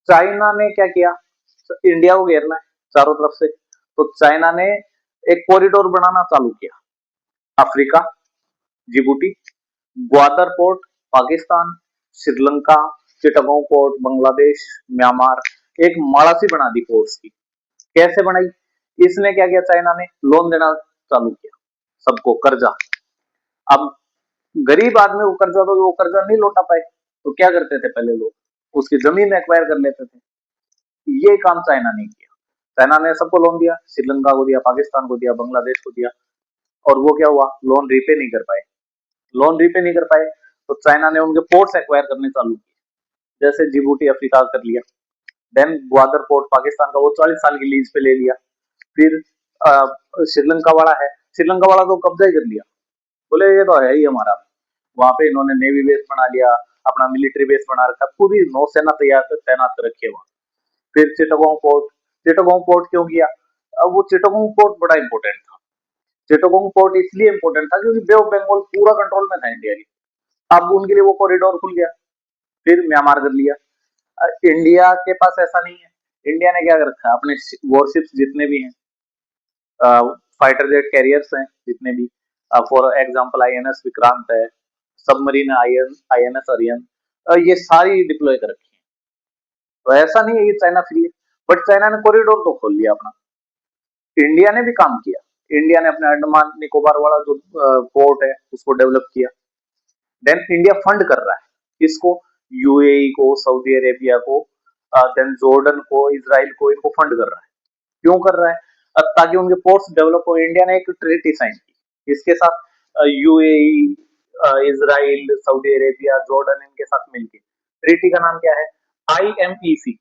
China ने क्या किया, इंडिया को घेरना है चारों तरफ से, तो चाइना ने एक कॉरिडोर बनाना चालू किया। Africa, Djibouti, Gwadar port Pakistan, Sri Lanka, Chittagong port Bangladesh, Myanmar, एक माड़ा सी बना दी पोर्ट्स की। कैसे बनाई? इसने क्या किया, चाइना ने लोन देना चालू किया सबको, कर्जा। अब गरीब आदमी को कर्जा दो, वो कर्जा नहीं लौटा पाए तो क्या करते थे पहले लोग, उसकी जमीन एक्वायर कर लेते थे। ये काम चाइना ने किया। चाइना ने सबको लोन दिया, श्रीलंका को दिया, पाकिस्तान को दिया, बांग्लादेश को दिया, और वो क्या हुआ, लोन रीपे नहीं कर पाए। लोन रीपे नहीं कर पाए तो चाइना ने उनके पोर्ट्स एक्वायर करने चालू किए, जैसे जिबूटी अफ्रीका कर लिया, देन ग्वादर पोर्ट पाकिस्तान का वो 40 साल की लीज पे ले लिया। फिर श्रीलंका वाला है, श्रीलंका वाला तो कब्जा ही कर लिया, बोले ये तो है ही हमारा। वहां पे इन्होंने नेवी बेस बना लिया, अपना मिलिट्री बेस बना रखा, पूरी नौसेना तैयार तैनात कर रखी है वहां। फिर चिटागोंग पोर्ट, चिटागोंग पोर्ट क्यों किया? अब वो चिटागोंग पोर्ट बड़ा इंपॉर्टेंट था। चिटागोंग पोर्ट इसलिए इंपॉर्टेंट था क्योंकि बे ऑफ बंगाल पूरा कंट्रोल में था इंडिया के। अब उनके लिए वो कॉरिडोर खुल गया। फिर म्यांमार कर लिया। इंडिया के पास ऐसा नहीं है। इंडिया ने क्या कर रखा है, अपने वॉरशिप्स जितने भी हैं, फाइटर जेट कैरियर्स हैं जितने भी, फॉर एग्जांपल आईएनएस विक्रांत है, सबमरीन आईएनएस अरियन, ये सारी डिप्लॉय कर रखी है। तो ऐसा नहीं है कि चाइना फ्री है, बट चाइना ने कॉरिडोर तो खोल लिया अपना। इंडिया ने भी काम किया। इंडिया ने अपने अंडमान निकोबार वाला जो पोर्ट है उसको डेवलप किया। देन इंडिया फंड कर रहा है इसको, यूएई को, सऊदी अरेबिया को, देन जॉर्डन को, इजराइल को, इनको फंड कर रहा है। क्यों कर रहा है? ताकि उनके पोर्ट्स डेवलप हो। इंडिया ने एक ट्रीटी साइन की इसके साथ, UAE, Israel, Saudi Arabia, Jordan, इनके साथ मिलकर। ट्रीटी का नाम क्या है? IMEC,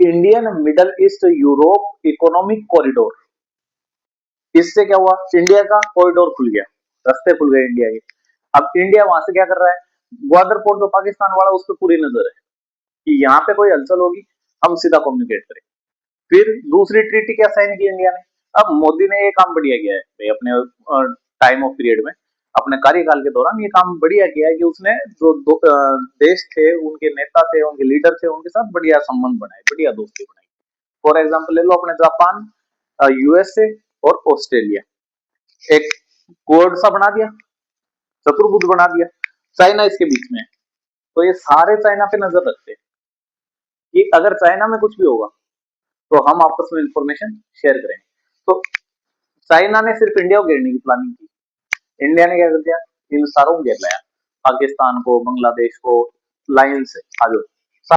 Indian middle east Europe economic corridor. इससे क्या हुआ, इंडिया का कॉरिडोर खुल गया, रास्ते खुल गए इंडिया के। अब इंडिया वहां से क्या कर रहा है, ग्वादर पोर्ट जो पाकिस्तान वाला, उस पर पूरी नजर है कि यहाँ पे कोई हलचल होगी हम सीधा कम्युनिकेट करें। फिर दूसरी ट्रीटी क्या साइन की इंडिया ने? अब मोदी ने ये काम बढ़िया किया है भाई, अपने टाइम ऑफ पीरियड में, अपने कार्यकाल के दौरान ये काम बढ़िया किया है कि उसने जो देश थे, उनके नेता थे, उनके लीडर थे, उनके साथ बढ़िया संबंध बनाए, बढ़िया दोस्ती बनाई। फॉर एग्जाम्पल ले लो अपने जापान, यूएसए और ऑस्ट्रेलिया, एक कोड सा बना दिया, चतुर्भुज बना दिया, चाइना इसके बीच में है। तो ये सारे चाइना पे नजर रखते हैं कि अगर चाइना में कुछ भी होगा तो हम आपस में इंफॉर्मेशन शेयर करेंगे। तो चाइना ने सिर्फ इंडिया को घेरने की प्लानिंग की, इंडिया ने क्या कर दिया, इन सारों को घेर लिया, पाकिस्तान को, बांग्लादेश को, लाइन से आगे।